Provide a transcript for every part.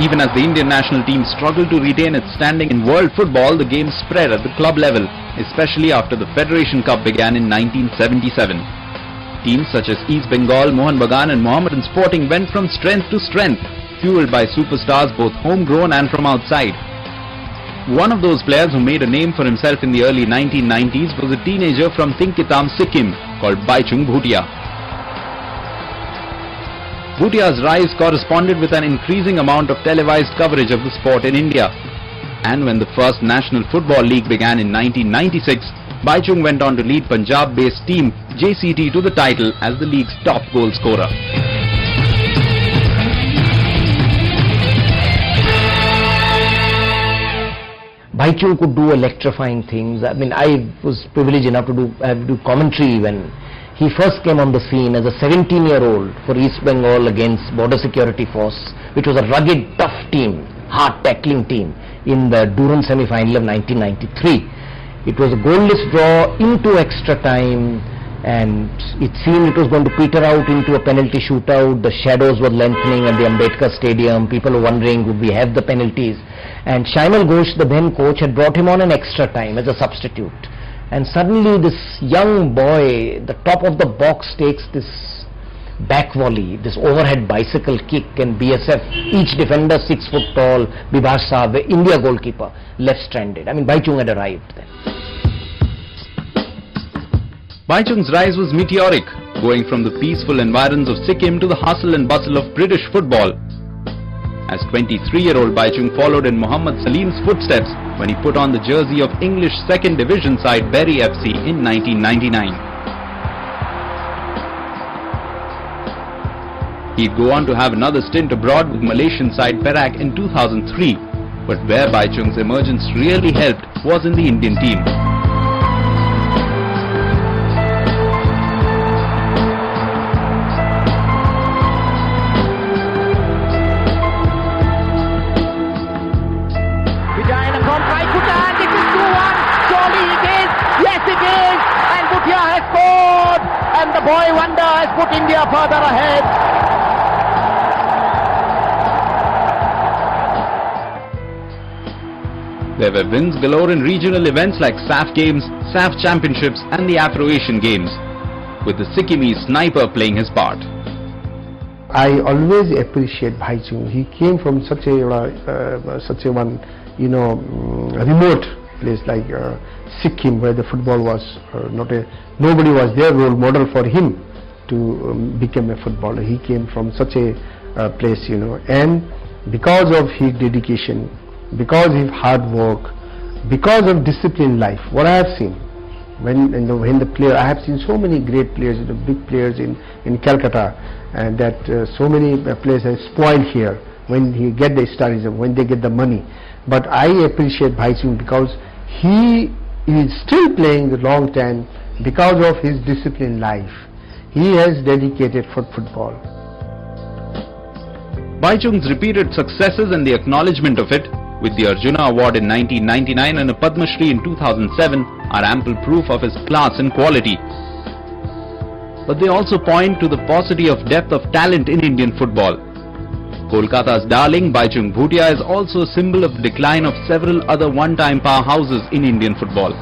Even as the Indian national team struggled to retain its standing in world football, the game spread at the club level, especially after the Federation Cup began in 1977. Teams such as East Bengal, Mohun Bagan and Mohammedan Sporting went from strength to strength, fueled by superstars both homegrown and from outside. One of those players who made a name for himself in the early 1990s was a teenager from Tingkitam, Sikkim, called Bhaichung Bhutia. Bhutia's rise corresponded with an increasing amount of televised coverage of the sport in India. And when the first National Football League began in 1996, Bhaichung went on to lead Punjab-based team JCT to the title as the league's top goal scorer. Bhaichung could do electrifying things. I mean, I was privileged enough to do commentary when he first came on the scene as a 17-year-old for East Bengal against Border Security Force, which was a rugged, tough team, hard-tackling team in the Durand semi-final of 1993. It was a goalless draw into extra time, and it seemed it was going to peter out into a penalty shootout. The shadows were lengthening at the Ambedkar Stadium. People were wondering, would we have the penalties? And Shyam, the then coach, had brought him on an extra time as a substitute. And suddenly this young boy, the top of the box, takes this back volley, this overhead bicycle kick, and BSF, each defender 6 foot tall, Bibhash Saab, the India goalkeeper, left stranded. I mean, Bhaichung had arrived then. Bhaichung's rise was meteoric, going from the peaceful environs of Sikkim to the hustle and bustle of British football. As 23-year-old Bhaichung followed in Mohammad Salim's footsteps when he put on the jersey of English second division side Bury FC in 1999. He'd go on to have another stint abroad with Malaysian side Perak in 2003, but where Bhaichung's emergence really helped was in the Indian team. Vijayan from Bhaichung, and it is 2-1. Surely it is. Yes, it is. And Bhutia has scored. And the boy wonder has put India further ahead. There were wins galore in regional events like SAF Games, SAF Championships and the Afro-Asian Games, with the Sikkimese sniper playing his part. I always appreciate Bhaichung. He came from such a remote place like Sikkim, where the football was nobody was there role model for him to become a footballer. He came from such a place, and because of his dedication, because of his hard work, because of disciplined life, what I have seen when the player, I have seen so many great players, big players in Calcutta, and that so many players are spoiled here when he get the studies, when they get the money. But I appreciate Bhaichung because he is still playing the long time because of his disciplined life. He has dedicated for football. Bhaichung's repeated successes and the acknowledgement of it, with the Arjuna Award in 1999 and a Padma Shri in 2007, are ample proof of his class and quality. But they also point to the paucity of depth of talent in Indian football. Kolkata's darling Bhaichung Bhutia is also a symbol of the decline of several other one-time powerhouses in Indian football.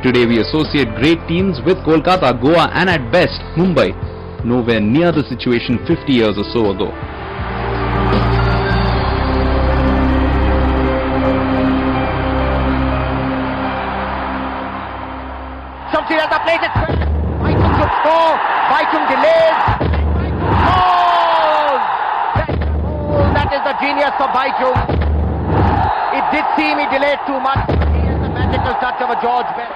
Today we associate great teams with Kolkata, Goa and at best Mumbai, nowhere near the situation 50 years or so ago. Something at the place. Bhaichung should score. Bhaichung delays. That is the genius of Bhaichung. It did seem he delayed too much. He has the magical touch of a George Best.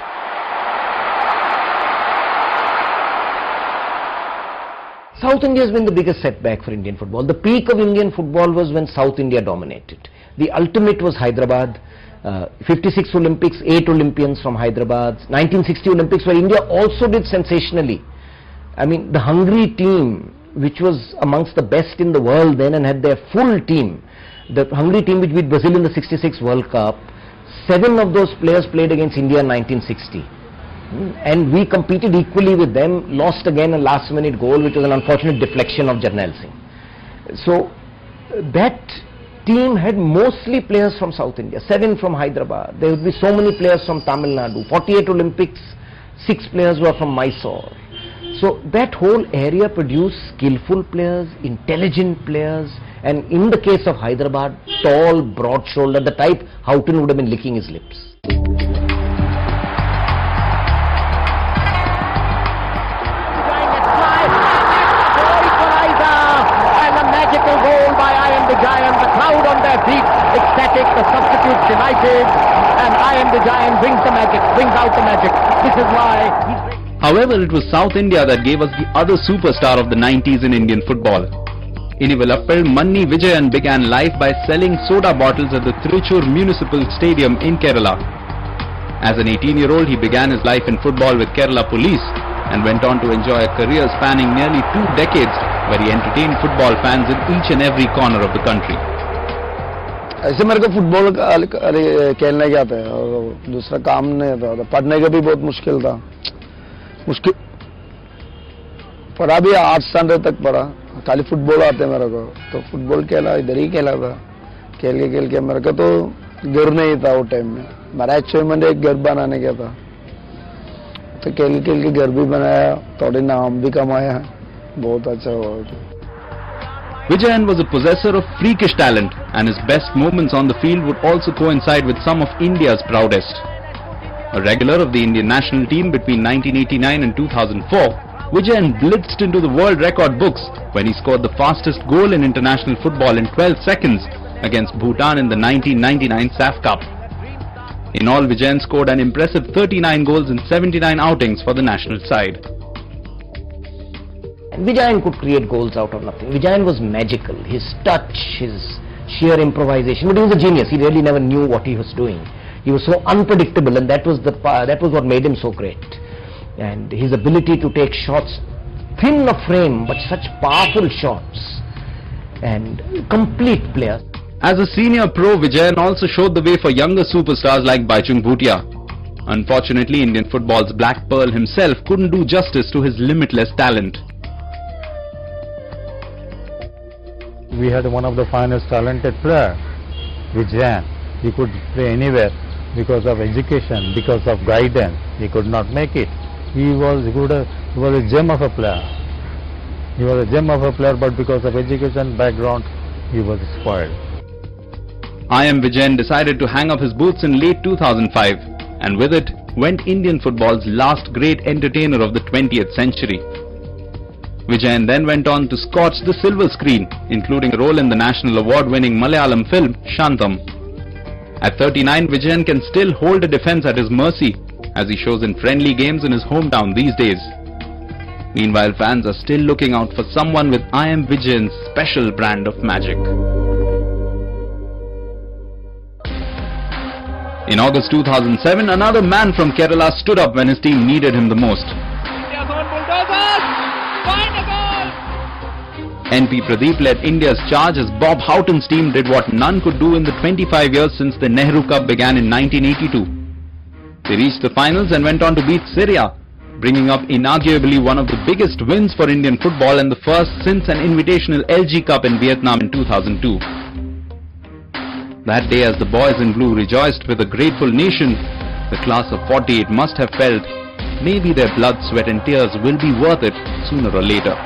South India has been the biggest setback for Indian football. The peak of Indian football was when South India dominated. The ultimate was Hyderabad. 56 Olympics, 8 Olympians from Hyderabad. 1960 Olympics, where India also did sensationally. I mean, the Hungary team, which was amongst the best in the world then and had their full team. The Hungary team which beat Brazil in the 66 World Cup, 7 of those players played against India in 1960. And we competed equally with them, lost again a last minute goal, which was an unfortunate deflection of Jarnail Singh. So that team had mostly players from South India, 7 from Hyderabad. There would be so many players from Tamil Nadu. 48 Olympics, 6 players were from Mysore. So that whole area produced skillful players, intelligent players, and in the case of Hyderabad, tall, broad-shouldered, the type Houghton would have been licking his lips. Vijayan, the crowd on their feet, ecstatic, the substitutes delighted, and Vijayan brings the magic, brings out the magic. This is why However, it was South India that gave us the other superstar of the 90s in Indian football. Inivilappil Manni Vijayan began life by selling soda bottles at the Trichur Municipal Stadium in Kerala. As an 18-year-old, he began his life in football with Kerala Police and went on to enjoy a career spanning nearly 2 decades, where he entertained football fans in each and every corner of the country. ऐसे मेरे को football खेलने के आते हैं और दूसरा काम नहीं आता था, पढ़ने का भी बहुत मुश्किल था, मुश्किल पढ़ा भी 8 स्टैंडर्ड तक पढ़ा, खाली फुटबॉल आते मेरे को, तो फुटबॉल खेला, इधर ही खेला था, खेल के मेरे को तो घर नहीं था वो टाइम में, मेरा अचीवमेंट एक घर बनाने का था, तो खेल के घर भी बनाया, थोड़ी नाम भी कमाया, बहुत अच्छा हुआ. Vijayan was a possessor of freakish talent, and his best moments on the field would also coincide with some of India's proudest. A regular of the Indian national team between 1989 and 2004, Vijayan blitzed into the world record books when he scored the fastest goal in international football in 12 seconds against Bhutan in the 1999 SAF Cup. In all, Vijayan scored an impressive 39 goals in 79 outings for the national side. Vijayan could create goals out of nothing. Vijayan was magical. His touch, his sheer improvisation. But he was a genius. He really never knew what he was doing. He was so unpredictable, and that was what made him so great. And his ability to take shots, thin of frame, but such powerful shots, and complete player. As a senior pro, Vijayan also showed the way for younger superstars like Bhaichung Bhutia. Unfortunately, Indian football's Black Pearl himself couldn't do justice to his limitless talent. We had one of the finest talented player, Vijayan. He could play anywhere because of education, because of guidance. He could not make it. He was a gem of a player. He was a gem of a player, but because of education background, he was spoiled. Vijayan decided to hang up his boots in late 2005, and with it went Indian football's last great entertainer of the 20th century. Vijayan then went on to scorch the silver screen, including a role in the national award-winning Malayalam film Shantam. At 39, Vijayan can still hold a defence at his mercy, as he shows in friendly games in his hometown these days. Meanwhile, fans are still looking out for someone with Vijayan's special brand of magic. In August 2007, another man from Kerala stood up when his team needed him the most. NP Pradeep led India's charge as Bob Houghton's team did what none could do in the 25 years since the Nehru Cup began in 1982. They reached the finals and went on to beat Syria, bringing up inarguably one of the biggest wins for Indian football and the first since an invitational LG Cup in Vietnam in 2002. That day, as the boys in blue rejoiced with a grateful nation, the class of 48 must have felt maybe their blood, sweat and tears will be worth it sooner or later.